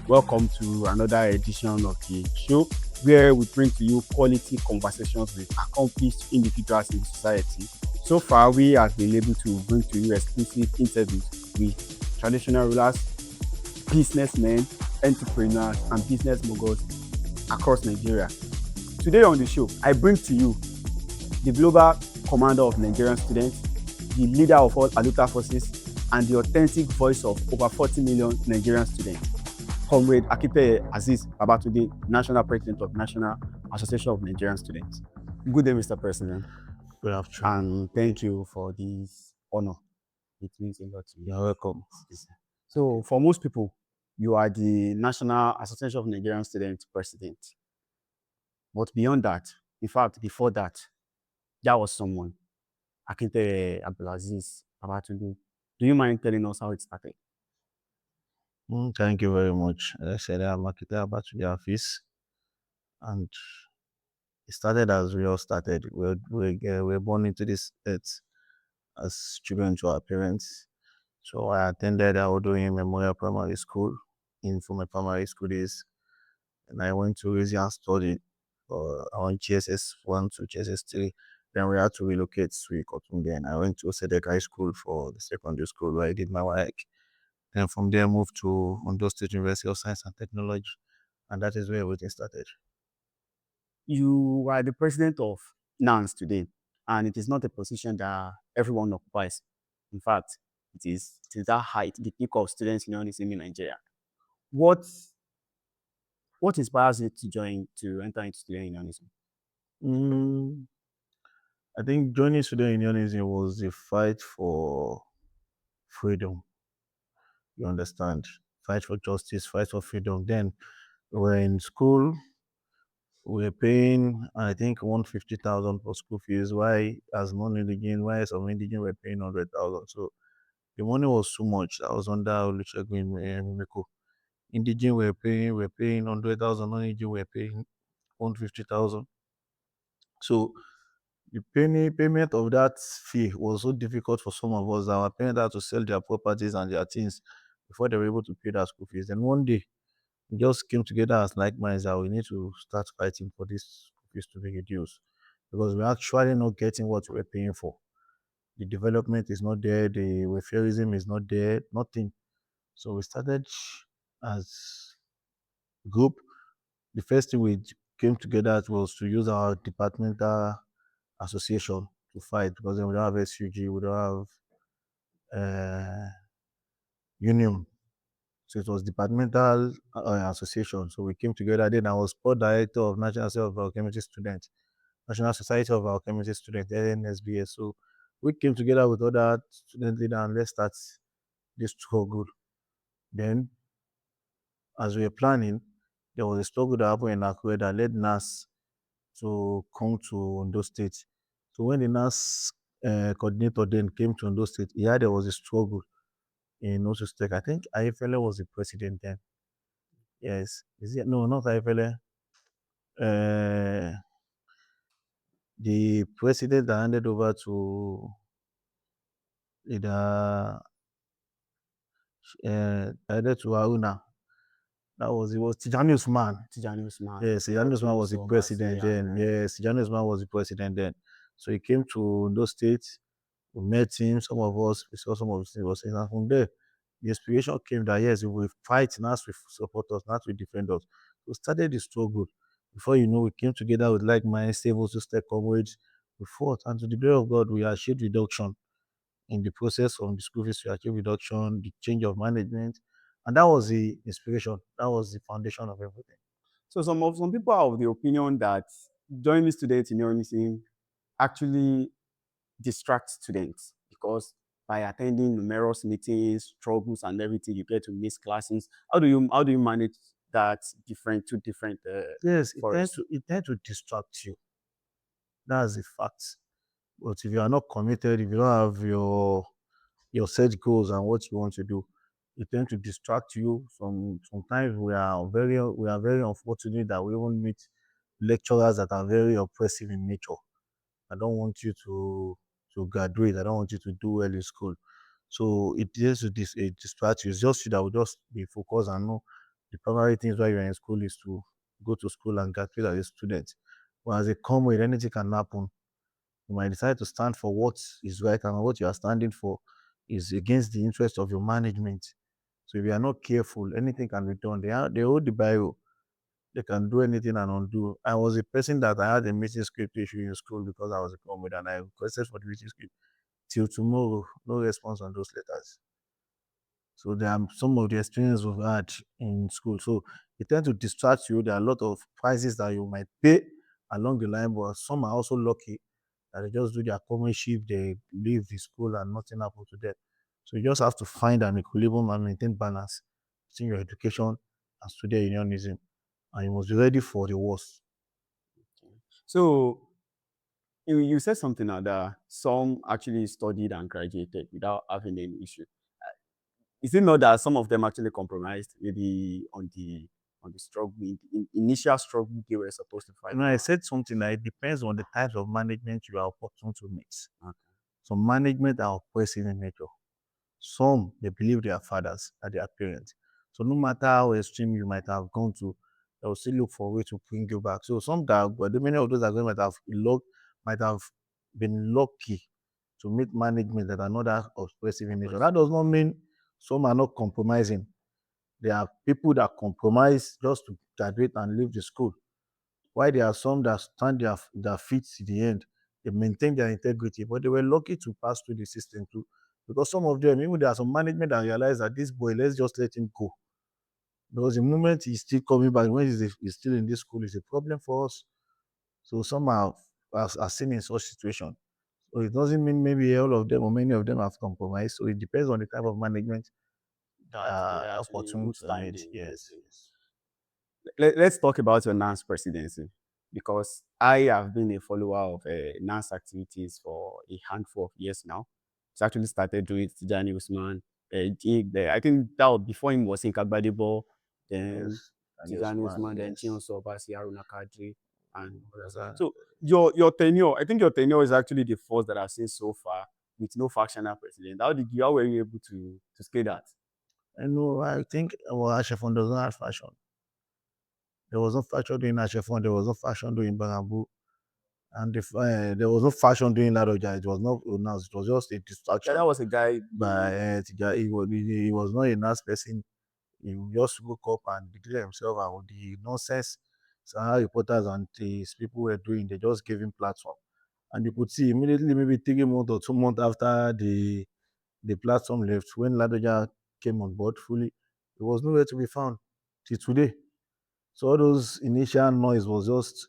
Welcome to another edition of the show where we bring to you quality conversations with accomplished individuals in society. So far, we have been able to bring to you exclusive interviews with traditional rulers, businessmen, entrepreneurs, and business moguls across Nigeria. Today on the show, I bring to you the global commander of Nigerian students, the leader of all Aluta forces, and the authentic voice of over 40 million Nigerian students, Comrade Akinteye Azeez Babatunde, National President of National Association of Nigerian Students. Good day, Mr. President, Good afternoon. and thank you for this honor. It means a lot to me. You're welcome. So, for most people, you are the National Association of Nigerian Students president. But beyond that, in fact, before that, there was someone, Akinteye Azeez Babatunde. Do you mind telling us how it started? Thank you very much. As I said, I'm Akinteye Azeez office, and it started as we all started. We're born into this earth as children to our parents. So I attended Aodoyin Memorial Primary School from my primary school days, and I went to Louisiana study for on GSS 1 to GSS 3. Then we had to relocate to Ikotunde, and I went to Sedek High School for the secondary school where I did my work. Then from there, moved to Ondo State University of Science and Technology, and that is where everything started. You are the president of NANS today, and it is not a position that everyone occupies. In fact, it is that height, the peak of students unionism in Nigeria. What what inspires you to enter into student unionism? Mm, I think joining student unionism was the fight for freedom. You understand? Fight for justice, fight for freedom. Then we were in school, we were paying, I think, 150,000 for school fees. Why, as non-indigent, why some indigent were paying 100,000? So the money was too much. That was under Olusegun Mimiko. Indigent were paying 100,000, non-indigent were paying 150,000. So the payment of that fee was so difficult for some of us that our parents had to sell their properties and their things before they were able to pay that school fees. Then one day, we just came together as like minds that we need to start fighting for this school fees to be reduced because we're actually not getting what we're paying for. The development is not there, the welfareism is not there, nothing. So we started as a group. The first thing we came together was to use our departmental association to fight because then we don't have SUG, we don't have union. So it was departmental association. So we came together. Then I was sport director of National Society of Biochemistry Students, National Society of Biochemistry Students, NSBS. So we came together with other student leaders and let's start this struggle. Then, as we were planning, there was a struggle that happened in Akure that led NAS to come to Ondo State. So when the NAS coordinator then came to Ondo State, yeah, there was a struggle in Ondo State. I think Ayefele was the president then. Yes. Is it? No, not Ayefele. Uh, the president that handed over to the handed to Haruna. It was Tijani Usman. Tijani Usman. Yes, Tijani Usman was the president then. Yes, Tijani Usman was the president then. So he came to those states. We met him. Some of us we saw some of the things he was saying. And from there, the inspiration came that yes, we will fight, not we support us, not we defend us. We started the struggle. Before you know, we came together with like minds, stable system coverage. We fought, and to the glory of God, we achieved reduction in the process of the school fees. We achieved reduction, the change of management, and that was the inspiration. That was the foundation of everything. So some people are of the opinion that joining student unionism actually distracts students because by attending numerous meetings, struggles, and everything, you get to miss classes. How do you manage that two different Yes, forests? it tends to distract you. That's a fact. But if you are not committed, if you don't have your set goals and what you want to do, it tends to distract you. Sometimes we are very unfortunate that we even meet lecturers that are very oppressive in nature. I don't want you to graduate. I don't want you to do well in school. So it tends to distract you. It's just you that will just be focused and know The primary things while you're in school is to go to school and graduate as a student. But as a comrade, anything can happen. You might decide to stand for what is right, and what you are standing for is against the interest of your management. So if you are not careful, anything can be done. They hold the Bible. They can do anything and undo. I was a person that I had a meeting script issue in school because I was a comrade and I requested for the meeting script. Till tomorrow, no response on those letters. So there are some of the experience we've had in school. So it tend to distract you. There are a lot of prices that you might pay along the line, but some are also lucky that they just do their comradeship, they leave the school and nothing happens to them. So you just have to find an equilibrium and maintain balance between your education and student unionism. And you must be ready for the worst. So you said something now that some actually studied and graduated without having any issue. Is it not that some of them actually compromised, maybe on the struggle, initial struggle they were supposed to fight You know, I for? said something that it depends on the types of management you are opportune to mix. Okay. Some management are oppressive in nature. Some, they believe their fathers are their parents. So no matter how extreme you might have gone to, they will still look for a way to bring you back. So some that, but many of those that might have been lucky to meet management that are not that oppressive in nature. That does not mean some are not compromising. There are people that compromise just to graduate and leave the school. While there are some that stand their feet to the end, they maintain their integrity, but they were lucky to pass through the system too. Because some of them, even there are some management that realize that this boy, let's just let him go. Because the moment he's still coming back, when he's still in this school, is a problem for us. So some are seen in such situation. So it doesn't mean maybe all of them or many of them have compromised. So it depends on the type of management That they are actually opportunity to meet. withstanding. Yes, Okay. yes. Let's talk about your NANS presidency, because I have been a follower of NANS activities for a handful of years now. It's actually started doing Tijani Usman. I think that was before him was in Kagbadebo, then Yes. And yes, Tijani man, Usman, then yes. Chinonso Obasi, Haruna Kadri, and others. Brother. So your tenure, I think your tenure is actually the first that I've seen so far with no factional president. How were you able to scale that? I know, I think our Ashefon does not have fashion. There was no fashion doing Ashefon, there was no fashion doing Barambu, and if there was no fashion doing Ladoja, it was not announced, it was just a Yeah, distraction that was a guy. by Tija. He was not a nice person. He just woke up and declared himself and the nonsense Sahara reporters and these people were doing, they just gave him platform. And you could see immediately, maybe 3 months or 2 months after the platform left, when Ladoja came on board fully, it was nowhere to be found till today. So all those initial noise was just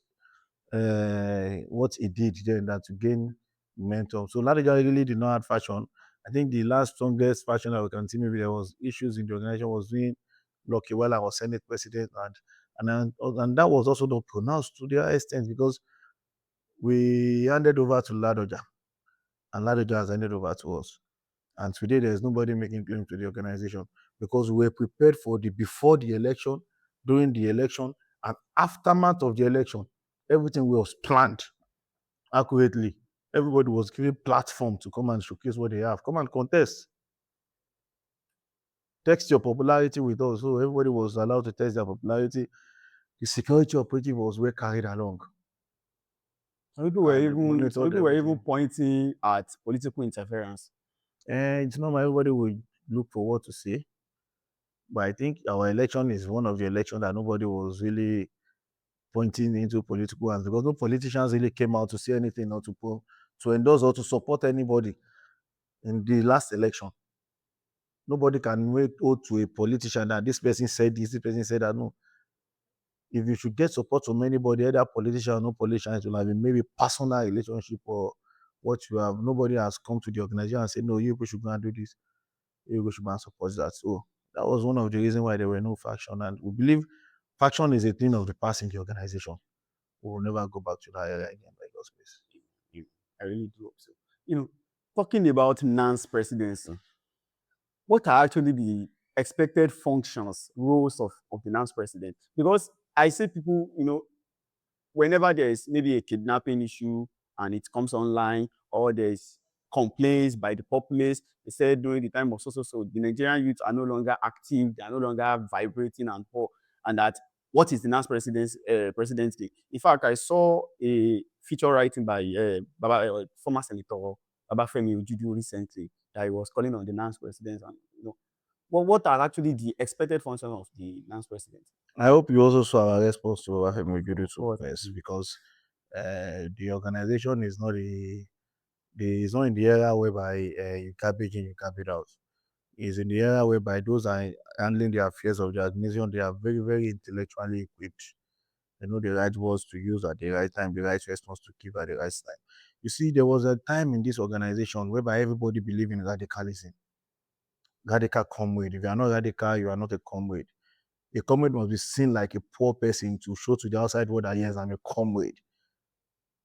what he did then that to gain momentum. So Ladoja really did not have fashion. I think the last strongest fashion that we can see maybe there was issues in the organization was doing Lucky while I was Senate president and that was also not pronounced to their extent because we handed over to Ladoja and Ladoja has handed over to us. And today there's nobody making claim to the organization because we were prepared for the before the election, during the election, and aftermath of the election. Everything was planned accurately. Everybody was given platform to come and showcase what they have. Come and contest. Test your popularity with us. So everybody was allowed to test their popularity. The security operative was well carried along. And they Some monitored people were even everything. pointing at political interference. And it's normal, everybody will look for what to say. But I think our election is one of the elections that nobody was really pointing into political hands because no politicians really came out to say anything or to endorse or to support anybody in the last election. Nobody can wait to a politician that this person said this person said that. No. If you should get support from anybody, either politician or no politician, it will have been maybe personal relationship or what you have. Nobody has come to the organization and said, no, you people should go and do this. You people should go and support that. So that was one of the reasons why there were no faction. And we believe faction is a thing of the past in the organization. We will never go back to that area again by God's grace. I really do hope so. Talking about NANS presidency, what are actually the expected functions, roles of the NANS president? Because I see people, whenever there is maybe a kidnapping issue and it comes online, or there's complaints by the populace. They said during the time of so, the Nigerian youth are no longer active, they are no longer vibrating and poor, and that what is the NANS presidency? In fact, I saw a feature writing by former Senator Babafemi Ojudu recently that he was calling on the NANS president. And, what are actually the expected functions of the NANS president? I hope you also saw our response to Babafemi Ojudu to What? press, because the organization is not is not in the era whereby you garbage in, you garbage out. It's in the era whereby those are handling the affairs of the organization. They are very, very intellectually equipped. They know the right words to use at the right time, the right response to give at the right time. You see, there was a time in this organization whereby everybody believed in radicalism. Radical comrade. If you are not radical, you are not a comrade. A comrade must be seen like a poor person to show to the outside world that, yes, I'm a comrade.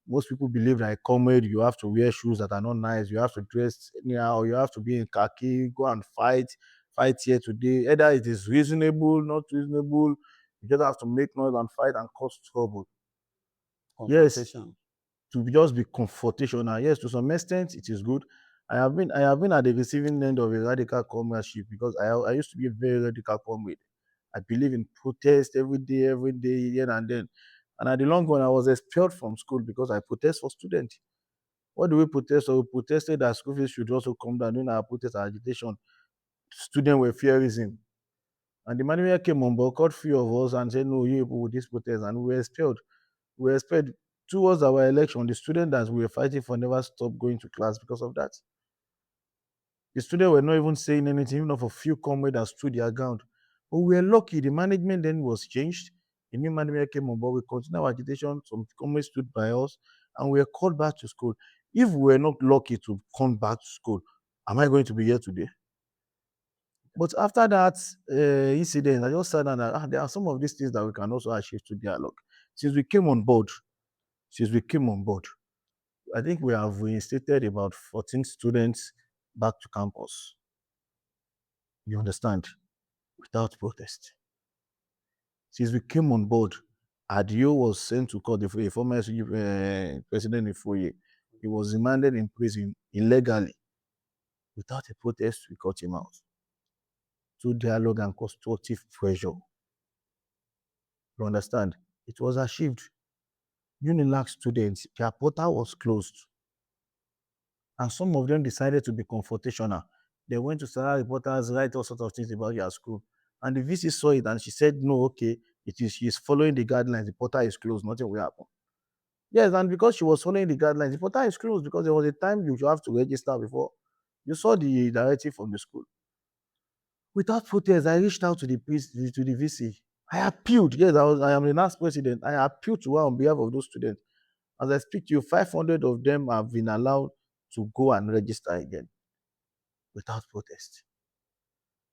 Most people believe that a comrade, you have to wear shoes that are not nice, you have to dress anyhow, you have to be in khaki, go and fight here today. Either it is reasonable, not reasonable, you just have to make noise and fight and cause trouble. Yes, to just be confrontational. Yes, to some extent, it is good. I have been at the receiving end of a radical comradeship, because I used to be a very radical comrade. I believe in protest every day, here and then. And at the long run, I was expelled from school because I protest for students. What do we protest for? We protested that school fees should also come down. During our protest and agitation, student welfareism. And the manager came on board, called few of us and said, no, you people with this protest, and we were expelled. We were expelled. Towards our election, the students that we were fighting for never stopped going to class because of that. The students were not even saying anything, even of a few comrades that stood their ground. But we were lucky. The management then was changed. The new management came on board. We continued our agitation. Some comrades stood by us, and we were called back to school. If we were not lucky to come back to school, am I going to be here today? But after that incident, I just said that there are some of these things that we can also achieve through dialogue. Since we came on board, I think we have reinstated about 14 students back to campus. You understand? Without protest. Since we came on board, Adio was sent to court, the former president Ifoye. He was remanded in prison illegally. Without a protest, we cut him out. Through dialogue and constructive pressure. You understand? It was achieved. Unilag students, their portal was closed. And some of them decided to be confrontational. They went to salary reporters, write all sorts of things about your school. And the VC saw it and she said, no, okay, she's following the guidelines. The portal is closed, nothing will happen. Yes, and because she was following the guidelines, the portal is closed because there was a time you have to register before. You saw the directive from the school. Without protest, I reached out to the VC. I appealed. Yes, I am the last president. I appealed to her on behalf of those students. As I speak to you, 500 of them have been allowed to go and register again without protest.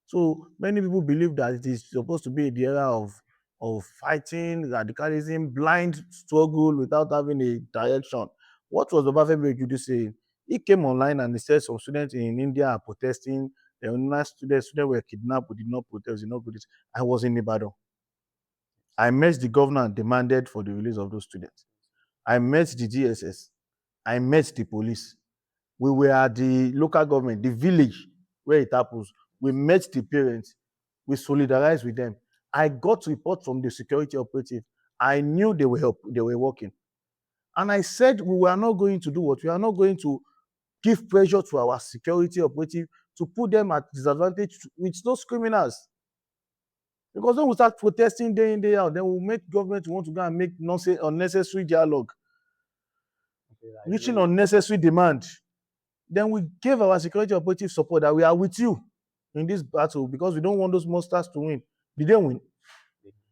So many people believe that it is supposed to be the era of fighting, radicalism, blind struggle without having a direction. What was Babafemi Ojudu saying? He came online and he said some students in India are protesting. The students were kidnapped, but did not protest, did not do this. I was in Ibadan. I met the governor and demanded for the release of those students. I met the DSS. I met the police. We were at the local government, the village where it happens. We met the parents. We solidarized with them. I got report from the security operative. I knew they were working. And I said we were not going to do what? We are not going to give pressure to our security operative to put them at disadvantage with those criminals. Because when we start protesting day in, day out, then we'll make government want to go and make unnecessary dialogue, reaching unnecessary demand. Then we gave our security operative support that we are with you in this battle because we don't want those monsters to win. Did they win?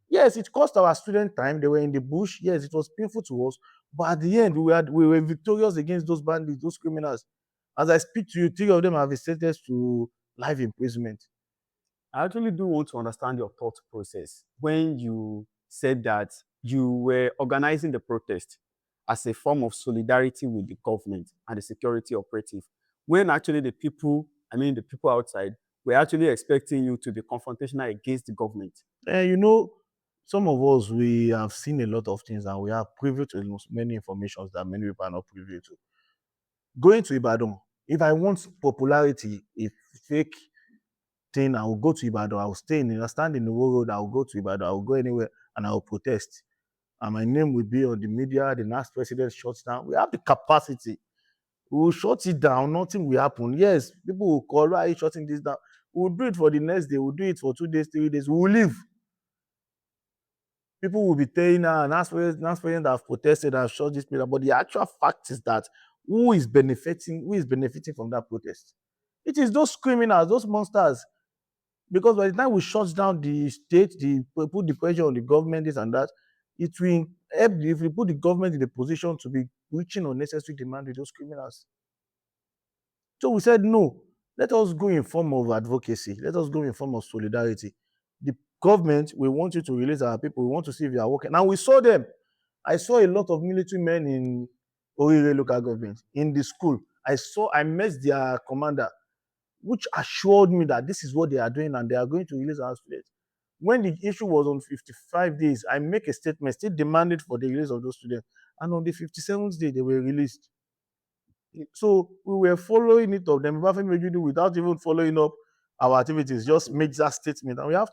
Yes, it cost our student time. They were in the bush. Yes, it was painful to us. But at the end, we were victorious against those bandits, those criminals. As I speak to you, 3 of them have been sentenced to life imprisonment. I actually do want to understand your thought process when you said that you were organizing the protest as a form of solidarity with the government and the security operative, when actually the people outside, were actually expecting you to be confrontational against the government. Some of us, we have seen a lot of things and we are privy to many informations that many people are not privy to. Going to Ibadan, If I want popularity, a fake thing, I will go to Ibadan. I will stand in the road. I will go to Ibadan. I will go anywhere and I will protest. And my name will be on the media. The next president shuts down. We have the capacity. We will shut it down. Nothing will happen. Yes, people will call, why are you shutting this down? We'll do it for the next day. We'll do it for 2 days, 3 days. We will leave. People will be saying, NANS president have protested, have shut this place. But the actual fact is that who is benefiting from that protest? It is those criminals, those monsters. Because by the time we shut down the state, put the pressure on the government, this and that, it will help if we put the government in a position to be reaching unnecessary demand with those criminals. So we said, no, let us go in form of advocacy. Let us go in form of solidarity. The government, we want you to release our people. We want to see if you are working. Now we saw them. I saw a lot of military men in Orire local government, in the school. I met their commander, which assured me that this is what they are doing and they are going to release our students. When the issue was on 55 days, I make a statement, still demanded for the release of those students. And on the 57th day, they were released. So we were following it up. Then without even following up our activities, just made that statement. And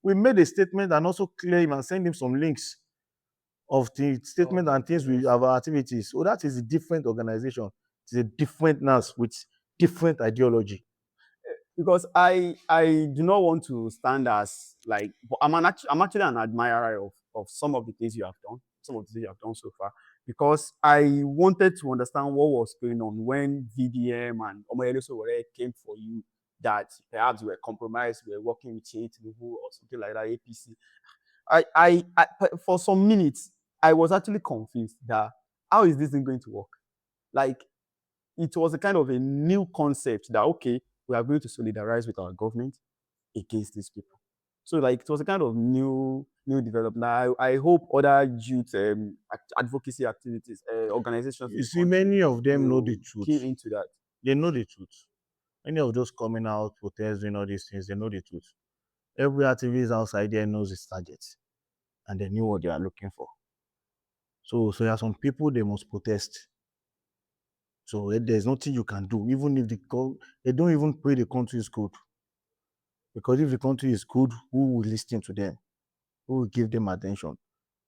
we made a statement and also claim and send him some links of the statement and things we have our activities. So that is a different organization. It's a different NANS with different ideology. Because I do not want to stand as like, but I'm actually an admirer of some of the things you have done, some of the things you have done so far, because I wanted to understand what was going on when VDM and Omoyele Sowore came for you, that perhaps you were compromised, you were working with Tinubu or something like that, APC. For some minutes, I was actually confused that how is this thing going to work? Like, it was a kind of a new concept that, okay, we are going to solidarize with our government against these people. So like it was a kind of new development. I hope other youth advocacy activities, organizations in You the see, country many of them know the will truth. key into that. They know the truth. Many of those coming out, protesting, all these things, they know the truth. Every activist outside there knows its target and they knew what they are looking for. So there are some people they must protest. So there's nothing you can do, even if they don't even pray the country is good. Because if the country is good, who will listen to them? Who will give them attention?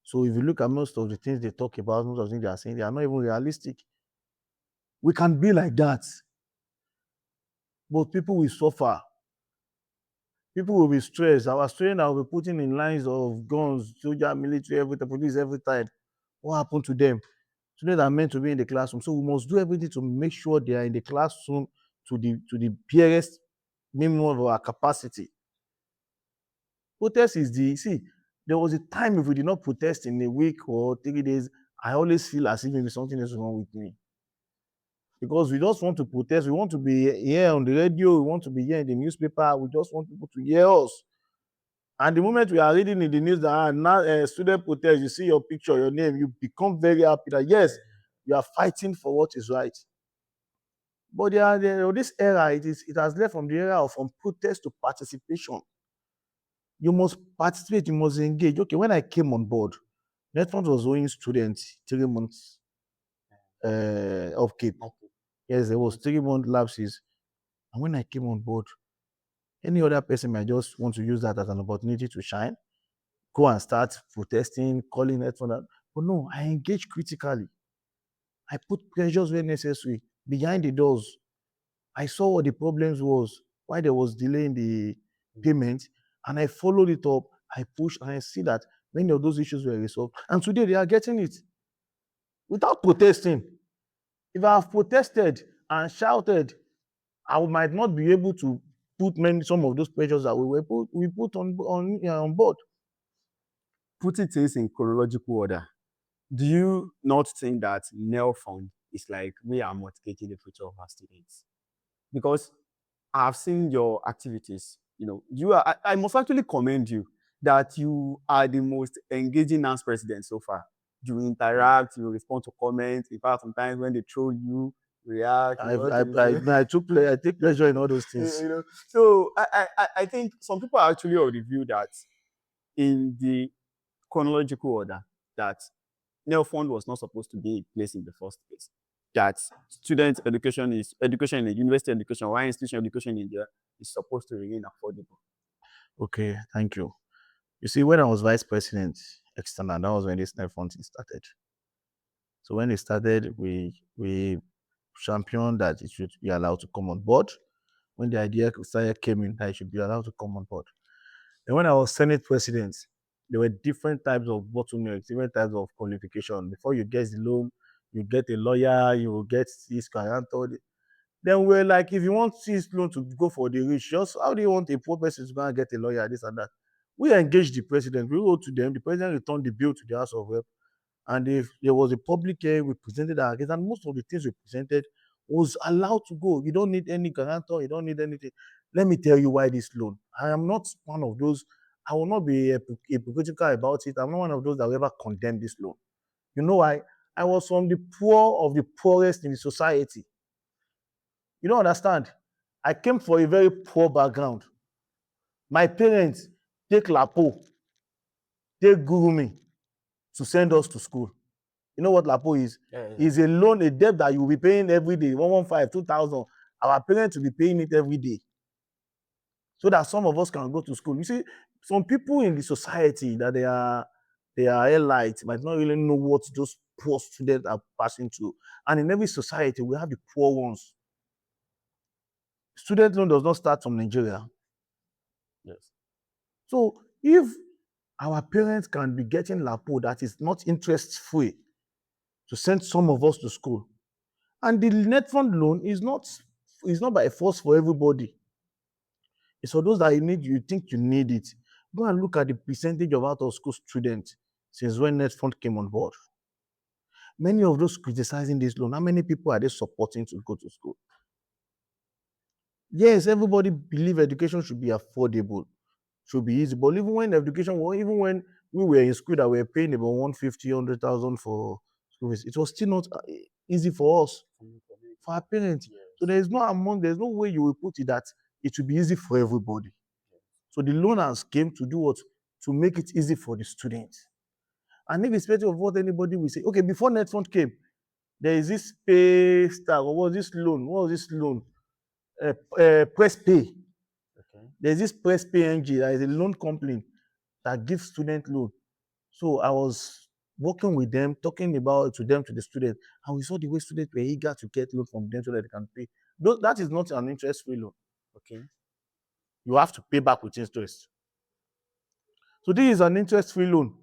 So if you look at most of the things they talk about, most of the things they are saying, they are not even realistic. We can be like that, but people will suffer. People will be stressed. Our students will be putting in lines of guns, soldier, military, everything, police every time. What happened to them? Students are meant to be in the classroom, so we must do everything to make sure they are in the classroom to the barest minimum of our capacity. Protest is there was a time if we did not protest in a week or 3 days, I always feel as if maybe something is wrong with me. Because we just want to protest, we want to be here on the radio, we want to be here in the newspaper, we just want people to hear us. And the moment we are reading in the news that now student protest, you see your picture, your name, you become very happy that yes, you are fighting for what is right. But this era, it has led from the era of from protest to participation. You must participate, you must engage. Okay, when I came on board, NELFUND was owing students 3 months of keep. Yes, there was 3 month lapses. And when I came on board, any other person might just want to use that as an opportunity to shine, go and start protesting, calling NELFUND. But no, I engaged critically. I put pressures where necessary behind the doors. I saw what the problems was, why there was delay in the payment, and I followed it up. I pushed, and I see that many of those issues were resolved. And today they are getting it without protesting. If I have protested and shouted, I might not be able to put some of those pressures that we put on board. Putting things in chronological order, do you not think that NELFUND is like we are mortgaging the future of our students? Because I've seen your activities. You know, I must actually commend you that you are the most engaging NANS president so far. You interact, you respond to comments. In fact, sometimes when they troll you, react. I take pleasure in all those things. You know, so I think some people are actually of the view that in the chronological order that NELFUND was not supposed to be in place in the first place. that student education in university education, while institution education in India is supposed to remain affordable. Okay, thank you. You see, when I was vice president external, that was when this NELFUND thing started. So when it started, we championed that it should be allowed to come on board. When the idea came in that it should be allowed to come on board. And when I was Senate president, there were different types of bottlenecks, different types of qualification. Before you get the loan, you get a lawyer, you will get this guarantor. Then we're like, if you want this loan to go for the rich, just how do you want a poor person to go and get a lawyer, this and that? We engaged the president, we wrote to them, the president returned the bill to the House of Rep, and if there was a public hearing, we presented our case, and most of the things we presented was allowed to go. You don't need any guarantor, you don't need anything. Let me tell you why this loan. I am not one of those, I will not be hypocritical about it. I'm not one of those that will ever condemn this loan. You know why? I was from the poor of the poorest in the society. You don't understand. I came from a very poor background. My parents take Lapo, take Gurumi to send us to school. You know what Lapo is? Yeah. It's a loan, a debt that you will be paying every day, 115, 2,000. Our parents will be paying it every day, so that some of us can go to school. You see, some people in the society that they are elite might not really know what those poor students are passing through. And in every society, we have the poor ones. Student loan does not start from Nigeria. Yes. So if our parents can be getting Lapo that is not interest-free to send some of us to school, and the NELFUND loan is not by force for everybody. It's for those that you think you need it. Go and look at the percentage of out-of-school students since when NELFUND came on board. Many of those criticizing this loan, how many people are they supporting to go to school? Yes, everybody believe education should be affordable, should be easy. But even when even when we were in school that we were paying about 150, 100,000 for school fees, it was still not easy for us, for our parents. Yes. So there's no way you will put it that it will be easy for everybody. So the loaners came to do what? To make it easy for the students. And irrespective of what anybody will say, okay, before NELFUND came, there is this pay star, or what was this loan? What was this loan? Press Pay. Okay. There's this Press Pay NG that is a loan company that gives student loan. So I was working with them, talking about to the students, and we saw the way students were eager to get loan from them so that they can pay. That is not an interest-free loan. Okay. You have to pay back with interest. So this is an interest-free loan.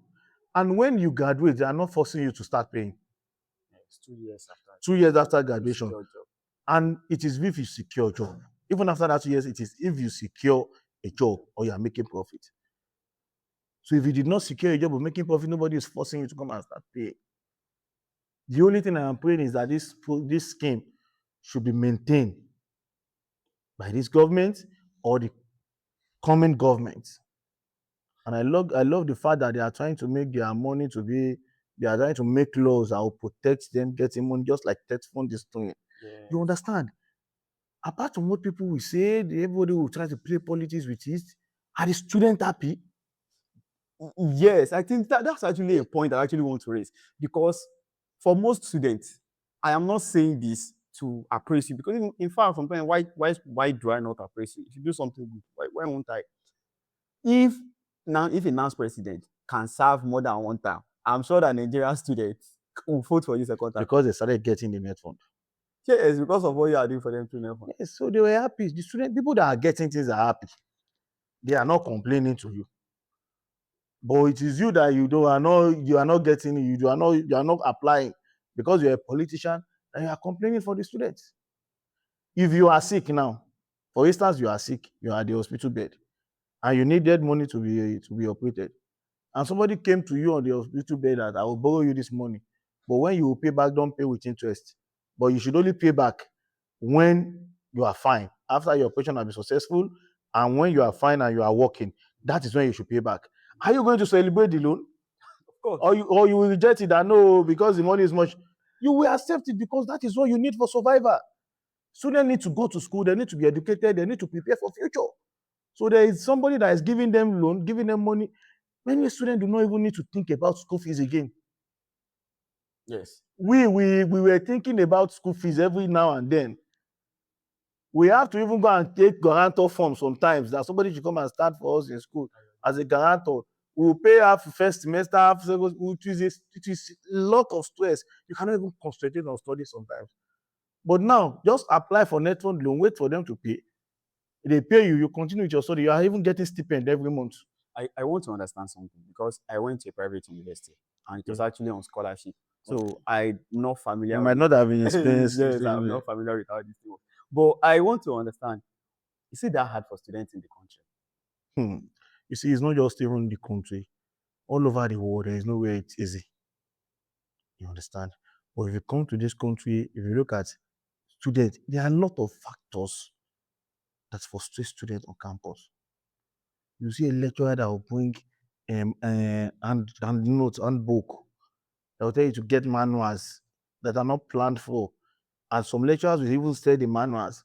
And when you graduate, they are not forcing you to start paying. It's 2 years after. 2 years after graduation. Secure job. And it is if you secure a job. Even after that 2 years, it is if you secure a job or you are making profit. So if you did not secure a job or making profit, nobody is forcing you to come and start paying. The only thing I am praying is that this scheme should be maintained by this government or the coming government. And I love the fact that they are trying to make their money they are trying to make laws that will protect them getting money, just like NELFUND is doing. Yes. You understand? Apart from what people will say, everybody will try to play politics with it. Are the students happy? Yes, I think that's actually a point I actually want to raise, because for most students, I am not saying this to appraise you, because in fact, sometimes why do I not appraise you? If you do something good, why won't I? If a NANS president can serve more than one term, I'm sure that Nigerian students will vote for this second term. Because they started getting the NELFUND. Yes, because of what you are doing for them to NELFUND. Yes, so they were happy. The people that are getting things are happy. They are not complaining to you. But it is you that you are not getting it, you are not applying because you're a politician and you are complaining for the students. If you are sick now, for instance, you are sick, you are at the hospital bed, and you needed money to be operated, and somebody came to you on the hospital bed that I will borrow you this money, but when you will pay back, don't pay with interest. But you should only pay back when you are fine, after your operation has been successful, and when you are fine and you are working, that is when you should pay back. Are you going to celebrate the loan? Of course. Or you will reject it and no, because the money is much. You will accept it because that is what you need for survival. Students need to go to school, they need to be educated, they need to prepare for future. So there is somebody that is giving them loan, giving them money. Many students do not even need to think about school fees again. Yes. We were thinking about school fees every now and then. We have to even go and take guarantor form sometimes that somebody should come and start for us in school as a guarantor. We will pay half first semester, half second, it is a lot of stress. You cannot even concentrate on studies sometimes. But now, just apply for NELFUND loan, wait for them to pay. They pay you, you continue with your study. You are even getting stipend every month. I want to understand something because I went to a private university and it was actually on scholarship. So I'm not familiar. You might not have been experienced. Yes, I'm not familiar with how this thing works. But I want to understand, is it that hard for students in the country? You see, it's not just even the country. All over the world, there is nowhere it's easy. You understand? But if you come to this country, if you look at students, there are a lot of factors that frustrate students on campus. You see a lecturer that will bring and notes, handbook. They will tell you to get manuals that are not planned for. And some lecturers will even say the manuals.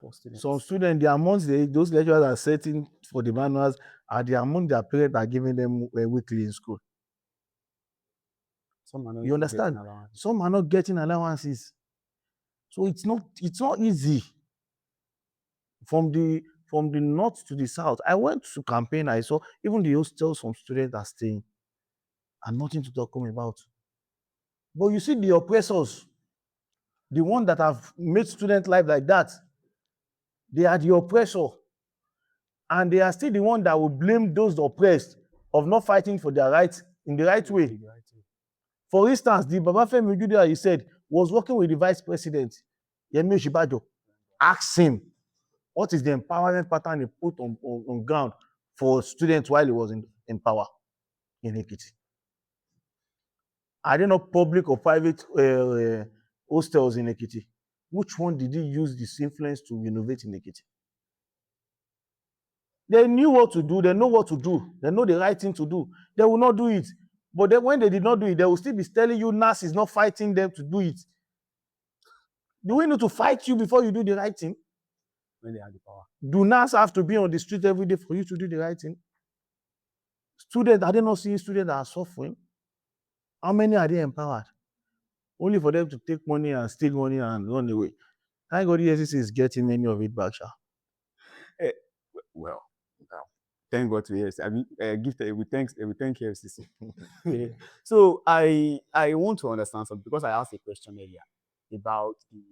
For students. Some students, the amount those lecturers are setting for the manuals are the amount their parents are giving them weekly in school. You understand? Some are not getting allowances. So it's not easy. From the north to the south, I went to campaign. I saw even the hostels some students are staying, and nothing to talk about. But you see the oppressors, the one that have made student life like that, they are the oppressor, and they are still the one that will blame those oppressed of not fighting for their rights in the right way. For instance, the Babafemi Ojude, you said, was working with the vice president, Yemi Osinbajo. Ask him, what is the empowerment pattern he put on ground for students while he was in power in Ekiti? Are they not public or private hostels in Ekiti? Which one did he use this influence to renovate in Ekiti? They knew what to do. They know what to do. They know the right thing to do. They will not do it. But then when they did not do it, they will still be telling you NAS is not fighting them to do it. Do we need to fight you before you do the right thing? When they have the power. Do NAS have to be on the street every day for you to do the right thing? Students, are they not seeing students that are suffering? How many are they empowered? Only for them to take money and steal money and run away. Thank God the EFCC is getting many of it back, sha. Well, thank God to EFCC. I mean, we thank EFCC. So I want to understand something because I asked a question earlier about the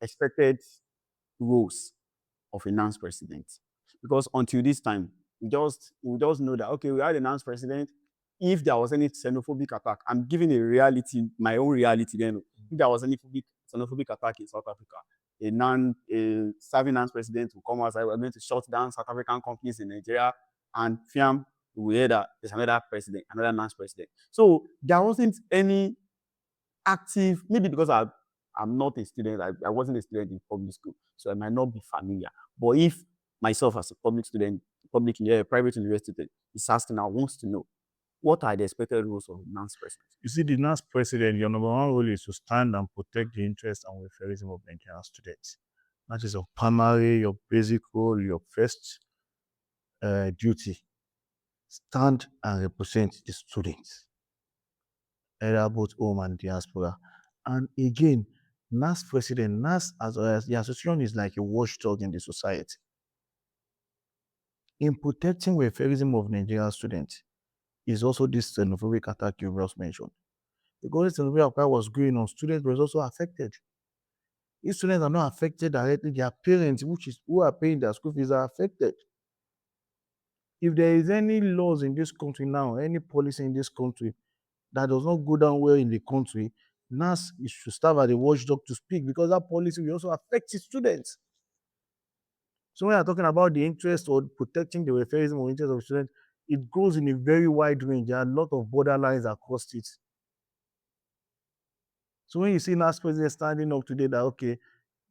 expected roles of a NANS president. Because until this time, we just know that okay, we had a NANS president. If there was any xenophobic attack, I'm giving a reality, my own reality then. If there was any xenophobic attack in South Africa, a serving NANS president will come out and say, we're going to shut down South African companies in Nigeria, and FIAM will hear that there's another president, another NANS president. So there wasn't any active, maybe because I'm not a student, I wasn't a student in public school, so I might not be familiar. But if myself as a public student, private university student is asking, I wants to know, what are the expected roles of NANS president? You see, the NAS president, your number one role is to stand and protect the interests and welfareism of Nigerian students. That is your primary, your basic role, your first duty. Stand and represent the students, either both home and diaspora. And again, NAS president, NAS as the association is like a watchdog in the society. In protecting welfareism of Nigerian students is also this xenophobic attack you just mentioned. Because the xenophobic attack was going on, students were also affected. If students are not affected directly, their parents, who are paying their school fees, are affected. If there is any laws in this country now, any policy in this country that does not go down well in the country, NAS should serve as a watchdog to speak, because that policy will also affect its students. So when you're talking about the interest or protecting the welfareism or interest of students, it goes in a very wide range. There are a lot of borderlines across it. So when you see NAS president standing up today that, okay,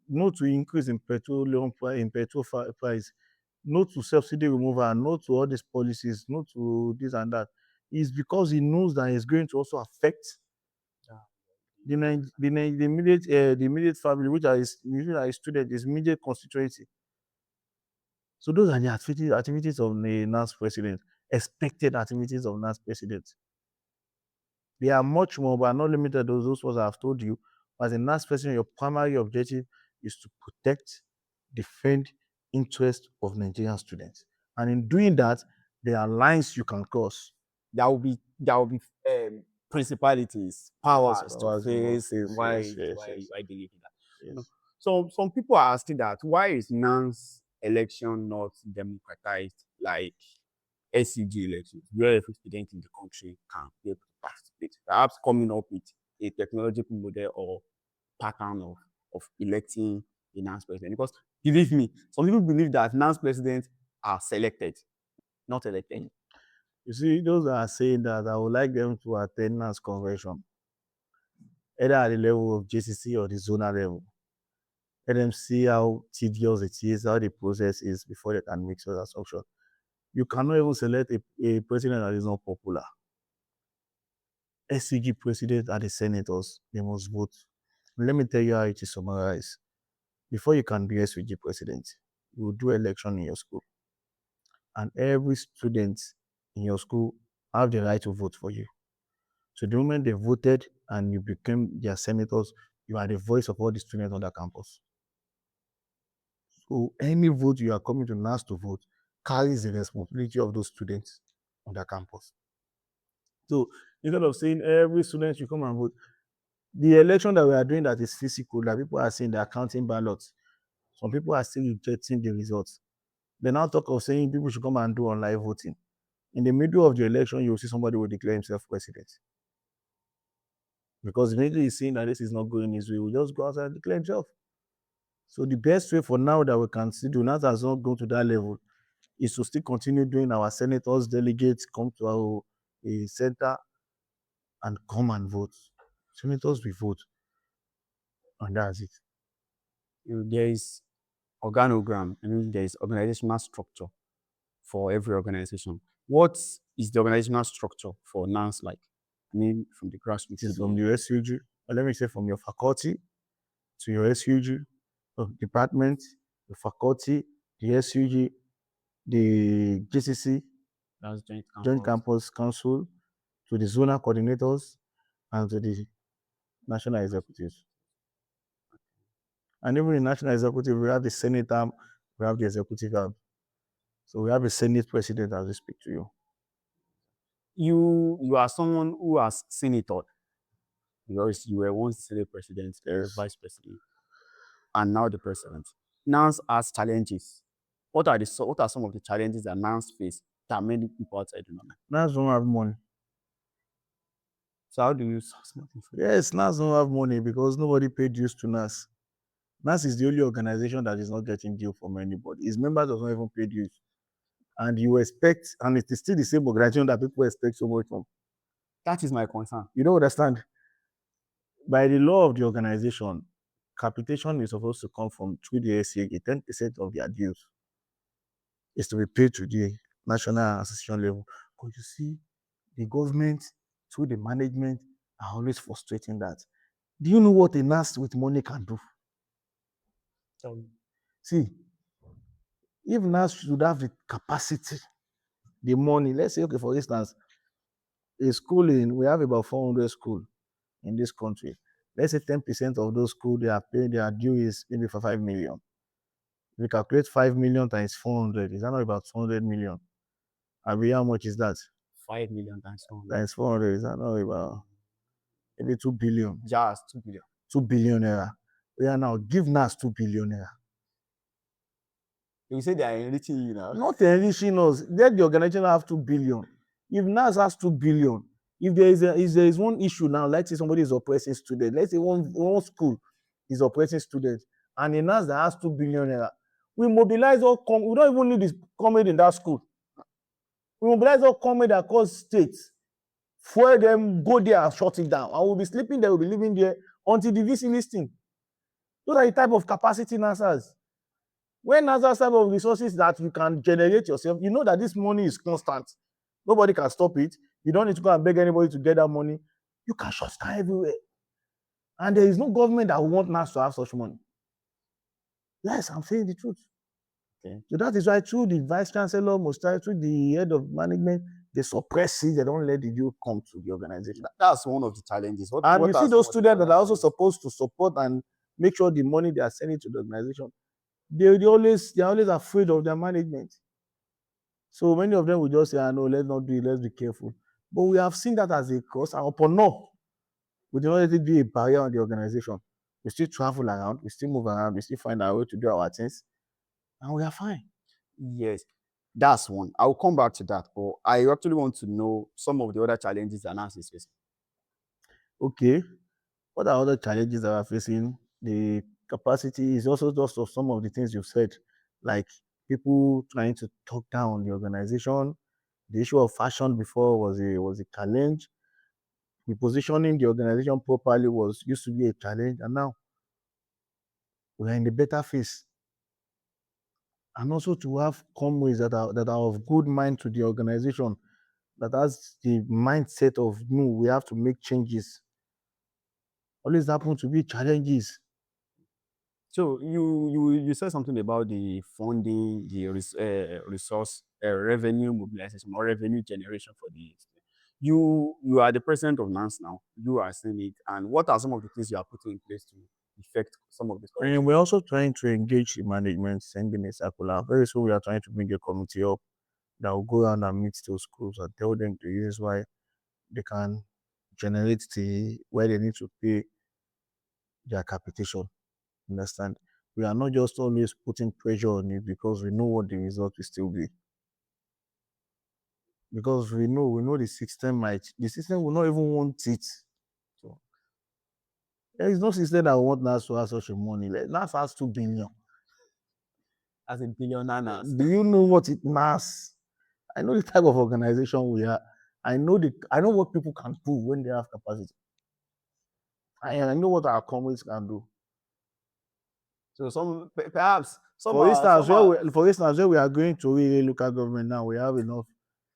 no to increase in petroleum price, no to subsidy removal, no to all these policies, no to this and that, is because he knows that it's going to also affect the immediate family, which are his student, his immediate constituency. So those are the activities of the NAS president, expected activities of NAS president. They are much more, but not limited to those ones I've told you. As a NANS person, your primary objective is to protect, defend interest of Nigerian students. And in doing that, there are lines you can cross. There will be principalities, powers to face. Yes, Why yes, why yes, why do you think that? You know, yes. so some people are asking that why is NANS election not democratized like SCG elections, where every student in the country can be able to participate? Perhaps coming up with a technological model or pattern of electing a NANS president. Because believe me, some people believe that NANS presidents are selected, not elected. You see, those that are saying that, I would like them to attend NANS convention, either at the level of JCC or the zonal level. Let them see how tedious it is, how the process is before they can make such assumption. You cannot even select a president that is not popular. SCG president and the senators, they must vote. Let me tell you how it is summarized. Before you can be SCG president, you will do election in your school. And every student in your school have the right to vote for you. So the moment they voted and you became their senators, you are the voice of all the students on the campus. So any vote you are coming to NAS to vote carries the responsibility of those students on the campus. So instead of saying every student should come and vote, the election that we are doing that is physical, that people are saying they are counting ballots. Some people are still rejecting the results. They now talk of saying people should come and do online voting. In the middle of the election, you will see somebody will declare himself president. Because immediately he's saying that this is not going his way, he will just go outside and declare himself. So the best way for now that we can still do, not as not go to that level, is to still continue doing our senators, delegates, come to our center and come and vote. Senators will vote, and that's it. There is organogram, I mean, there is organizational structure for every organization. What is the organizational structure for NANS like? I mean, from the It grassroots to is from the the SUG, or let me say from your faculty to your SUG, department, the faculty, the SUG, the GCC, that's Joint Campus Council, to the zonal coordinators, and to the national executives. And even in national executive, we have the Senate arm, we have the executive arm. So we have a Senate president as we speak to you. You are someone who has senator. Because you were once Senate president, Yes. vice president, and now the president. NANS has challenges. What are some of the challenges that NANS face that many people outside do not know? NAS don't have money. So how do you source money for that? Yes, NAS don't have money because nobody paid dues to NAS. NAS is the only organization that is not getting due from anybody. Its members does not even pay dues. And you expect, and it is still the same organization that people expect so much from. That is my concern. You don't understand. By the law of the organization, capitation is supposed to come from through the SCA, 10% of their dues is to be paid to the national association level. But you see, the government, through the management, are always frustrating that. Do you know what a NAS with money can do? See, if NAS should have the capacity, the money, let's say, okay, for instance, a school we have about 400 schools in this country. Let's say 10% of those schools, they are paying, their due is maybe for 5 million. If we calculate 5 million times 400, is that not about 200 million? I mean, how much is that? 5 million times 400. Times 400, is that not about maybe 2 billion? Just 2 billion. 2 billion naira. We are now give NAS 2 billion naira. You say they are enriching you now. Not enriching us. Let the organization have 2 billion. If NAS has 2 billion, if there is one issue now, let's say somebody is oppressing student, let's say one school is oppressing students, and a NAS that has 2 billion naira, we mobilize all we don't even need this comrade in that school. We mobilize all comrade across states, fuel them, go there and shut it down. And we'll be sleeping there, we'll be living there until the VC listing. Those are the type of capacity NAS has. When NAS has type of resources that you can generate yourself, you know that this money is constant. Nobody can stop it. You don't need to go and beg anybody to get that money. You can shut down everywhere. And there is no government that will want NAS to have such money. Yes, I'm saying the truth. Okay. So that is why through the vice chancellor, through the head of management, They suppress it. They don't let the youth come to the organization. That's one of the challenges. And you see those students that are also supposed to support and make sure the money they are sending to the organization, they're always afraid of their management. So many of them will just say, "I know, let's not do it, let's be careful." But we have seen that as a cause, and upon no, we do not let it be a barrier on the organization. We still travel around, we still move around, we still find our way to do our things, and we are fine. Yes, that's one. I'll come back to that, but I actually want to know some of the other challenges that NANS is facing. Okay, what are other challenges that we are facing? The capacity is also just of some of the things you've said, like people trying to talk down the organization. The issue of fashion before was a challenge. Repositioning the organization properly was used to be a challenge, and now we are in the better phase. And also to have comrades that are of good mind to the organization, that has the mindset of no, we have to make changes. Always happen to be challenges. So you said something about the funding, the resource revenue mobilization or revenue generation for the. You are the president of NANS now. You are seeing it, and what are some of the things you are putting in place to effect some of this? And we're also trying to engage the management, sending a circular. Very soon we are trying to bring a committee up that will go around and meet those schools and tell them the reasons why they can generate where they need to pay their capitation. Understand? We are not just always putting pressure on it because we know what the result will still be. Because we know the system will not even want it. So there is no system that want NAS to have such a money. Like, NAS has 2 billion. As a billionaire NANS. Do you know what it NAS? I know the type of organization we are. I know what people can do when they have capacity. I know what our comrades can do. So perhaps For instance, where we are going to really local government now, we have enough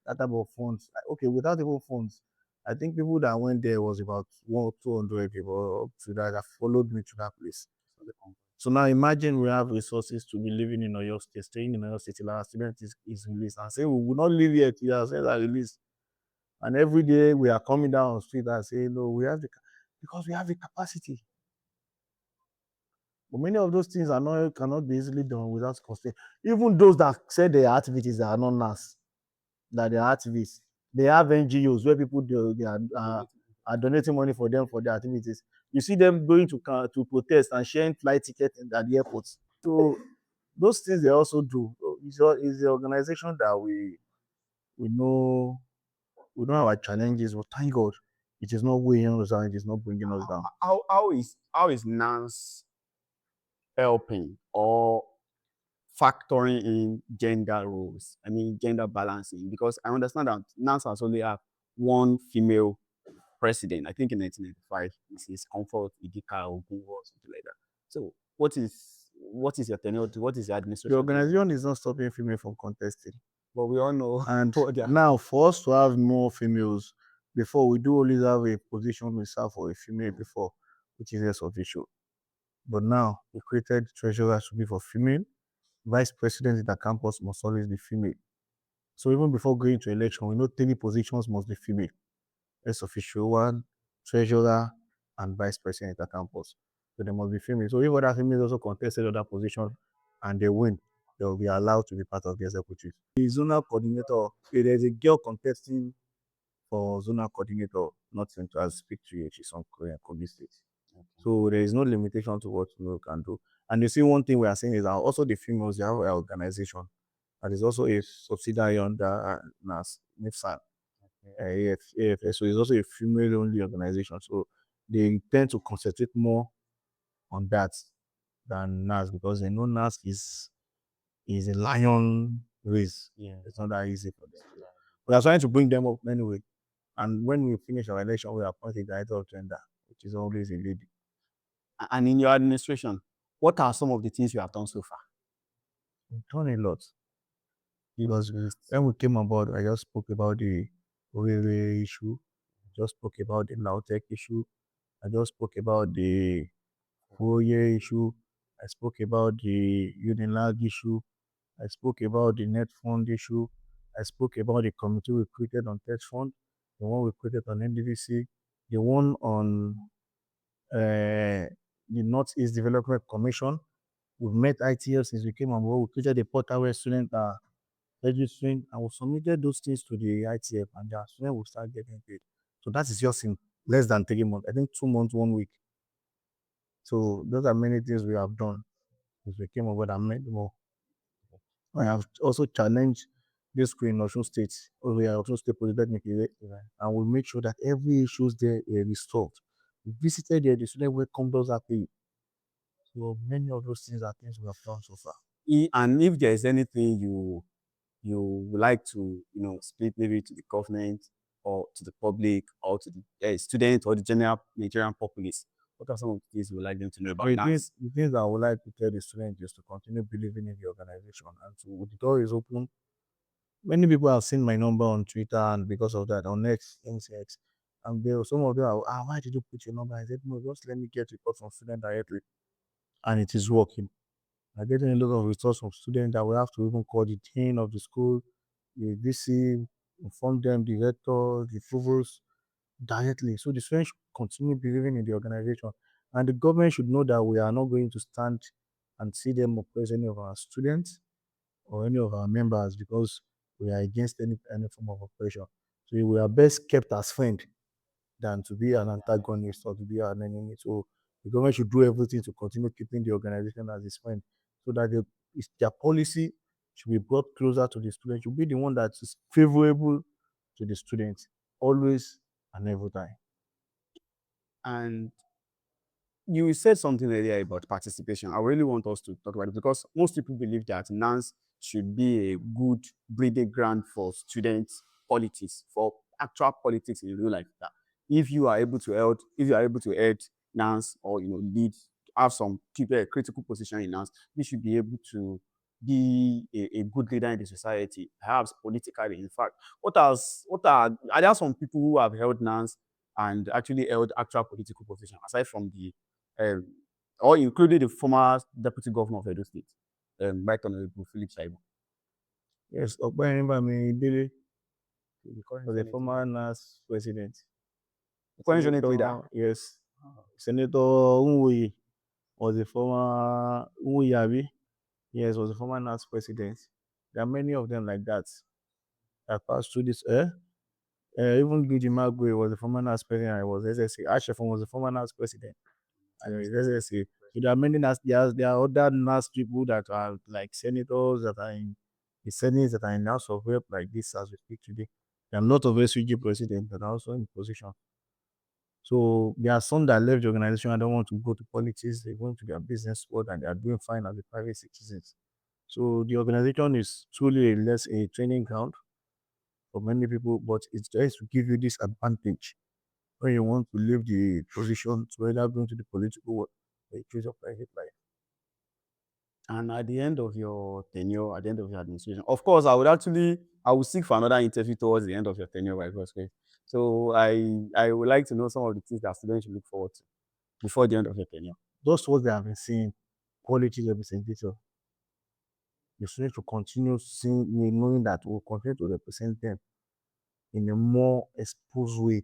that type of funds. Okay, without even funds, I think people that went there was about 200 people up to that followed me to that place. So now imagine we have resources to be living in Oyo State, staying in Oyo State till our student is released, and say we will not live here till our students are released. And every day we are coming down on the street and say, no, because we have the capacity. But many of those things cannot be easily done without constraint. Even those that say they are activities that are not NAS, that they are activists, they have NGOs where people are donating money for them for their activities. You see them going to protest and sharing flight tickets at the airports. So those things they also do. It's the organization that we know our challenges, but thank God it is not weighing us down, it is not bringing us down. How is NANS helping or factoring in gender roles? I mean, gender balancing, because I understand that NANS has only have one female president. I think in 1995, Mrs. Comfort Idika Ogun or something like that. So, what is your tenure? What is your administration? The organization is not stopping female from contesting, but we all know. And now, for us to have more females, before we do always have a position reserved for a female before, which is less official. But now we created treasurer to be for female. Vice president in the campus must always be female. So even before going to election, we know 3 positions must be female. Less official one, treasurer, and vice president in the campus. So they must be female. So if other females also contested other position and they win, they will be allowed to be part of the executive. The zonal coordinator, if there's a girl contesting for zonal coordinator, not to speak to you, she's on Kogi State. Okay. So there is no limitation to what female can do. And you see, one thing we are saying is that also the females, they have an organization that is also a subsidiary under NAS, NELFUND. AFS. So it's also a female-only organization. So they intend to concentrate more on that than NAS because they know NAS is a lion race. Yeah. It's not that easy for them. We are trying to bring them up anyway. And when we finish our election, we appoint a director of gender, which is always a lady. And in your administration, what are some of the things you have done so far? We've done a lot. Because when we came aboard, I just spoke about the railway issue. I just spoke about the Lautech issue. I just spoke about the Fourier issue. I spoke about the Unilag issue. I spoke about the NELFUND issue. I spoke about the committee we created on NELFUND, the one we created on NDVC, the one on the Northeast Development Commission. We've met ITF since we came on board. We created a portal where students are registering, and we submitted those things to the ITF, and their students will start getting paid. So that is just in less than 3 months. I think 2 months, 1 week. So those are many things we have done since we came on board and made more. I have also challenged this school in Osun State, we are Osun State Polytechnic, and we make sure that every issues there is resolved. We visited there, the students welcomed us happily. So many of those things are things we have done so far. And if there is anything you would like to split maybe to the government or to the public or to the student or the general Nigerian populace, what are some of the things you would like them to know about NANS? The things I would like to tell the students is to continue believing in the organization, and the door is open. Many people have seen my number on Twitter, and because of that, on X, X, and there some of them are, why did you put your number? I said, no, just let me get reports from students directly, and it is working. I'm getting a lot of resources from students that we have to even call the dean of the school, the VC, inform them, the rector, the provost directly. So the students should continue believing in the organization, and the government should know that we are not going to stand and see them oppress any of our students or any of our members because we are against any form of oppression. So we are best kept as friends than to be an antagonist or to be an enemy. So the government should do everything to continue keeping the organization as its friend, so that their policy should be brought closer to the students, should be the one that is favorable to the students, always and every time. And you said something earlier about participation. I really want us to talk about it because most people believe that NANS should be a good breeding ground for students' politics, for actual politics in real life. That if you are able to help, if you are able to head NANS or lead, have some critical position in NANS, you should be able to be a good leader in the society, perhaps politically. In fact, are there some people who have held NANS and actually held actual political position aside from the um, or including the former deputy governor of Edo State, Right Honorable Philip Shaibu. Yes, Okpeyemi Dele The current was a Senate former leader. NAS president. The current Senate leader. Yes. Senator Unwoyi was a former Unwoyi Abi. Yes, was a former NAS president. There are many of them like that passed through this. Even Luigi Magwe was a former NAS president. I was SSA. Ashefon was a former NAS president. I was SSA. So there are many NAS. There are other NAS people that are like senators that are in the Senate, that are in House of Rep like this as we speak today. There are a lot of SUG presidents that are also in position. So there are some that left the organization and don't want to go to politics. They go into their business world and they are doing fine as a private citizens. So the organization is truly a training ground for many people, but it's just to give you this advantage when you want to leave the position to either go into the political world or you choose your private life. And at the end of your tenure, at the end of your administration, of course, I would seek for another interview towards the end of your tenure by God's grace. So I would like to know some of the things that students should look forward to before the end of your tenure. Those what they have been seeing, quality representation. The students to continue seeing, knowing that we'll continue to represent them in a more exposed way,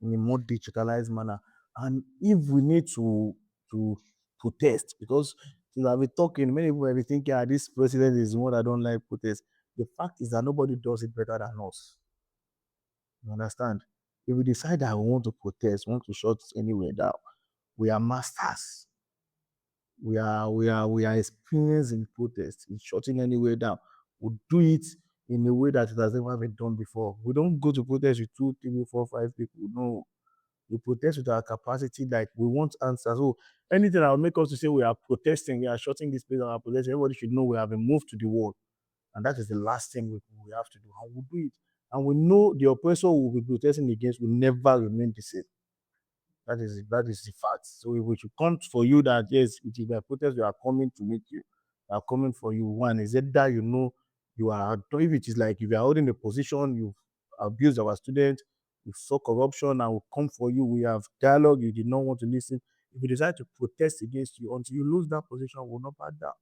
in a more digitalized manner. And if we need to protest, because since I've been talking, many people have been thinking, this president is one that don't like protest. The fact is that nobody does it better than us. You understand? If we decide that we want to protest, want to shut anywhere down, we are masters. We are experienced in protest, in shutting anywhere down. We do it in a way that it has never been done before. We don't go to protest with 2, 3, 4, 5 people. No, we protest with our capacity. Like we want answers. So anything that will make us to say we are protesting, we are shutting this place, our protest, everybody should know we have been moved to the wall, and that is the last thing we have to do. And we'll do it. And we know the oppressor we will be protesting against will never remain the same. That is the fact. So if we should come for you that yes, it is by protest we are coming to meet you, we are coming for you. One is that you are, if it is like if you are holding a position, you've abused our students, you saw corruption, and we come for you. We have dialogue. You did not want to listen. If you decide to protest against you until you lose that position, we will not back down.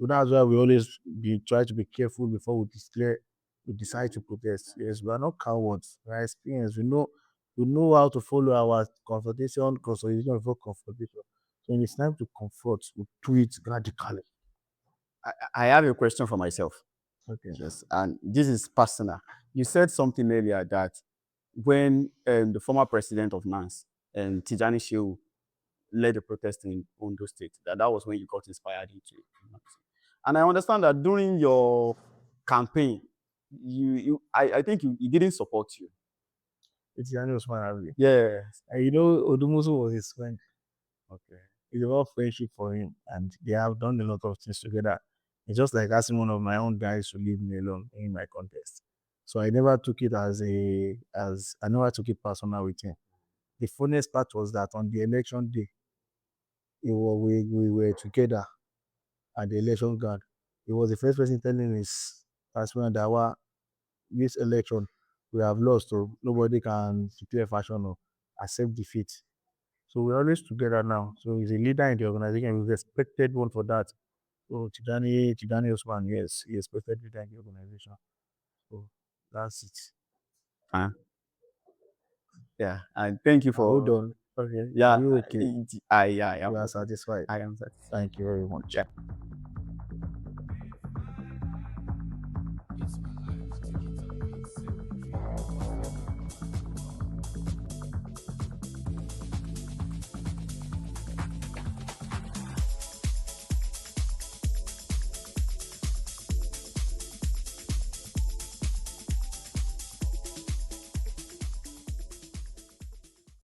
So that's why we always try to be careful before we decide to protest. Yes, we are not cowards. We are experienced. We know how to follow our consolidation before confrontation. So when it's time to confront, we do it radically. I have a question for myself. Okay. Yes, and this is personal. You said something earlier that when the former president of NANS, Tijani Shehu, led the protest in Ondo State, that was when you got inspired into it. And I understand that during your campaign, I think he didn't support you. It's Yanni Osman Ali. Yes. And you know, Odumusu was his friend. Okay. It's about friendship for him, and they have done a lot of things together. It's just like asking one of my own guys to leave me alone in my contest. So I never took it I never took it personal with him. The funniest part was that on the election day, we were together at the election ground. He was the first person telling his aspirant that this election we have lost, so nobody can declare fashion or accept defeat. So we're always together now. So he's a leader in the organization. We respected one for that. So Tijani Osman, yes, he is perfect leader in the organization. So that's it. Uh, yeah, and thank you Hold for. on. Okay. Yeah, Are you okay? I am You are okay. satisfied. I am satisfied. Thank you very much. Yeah.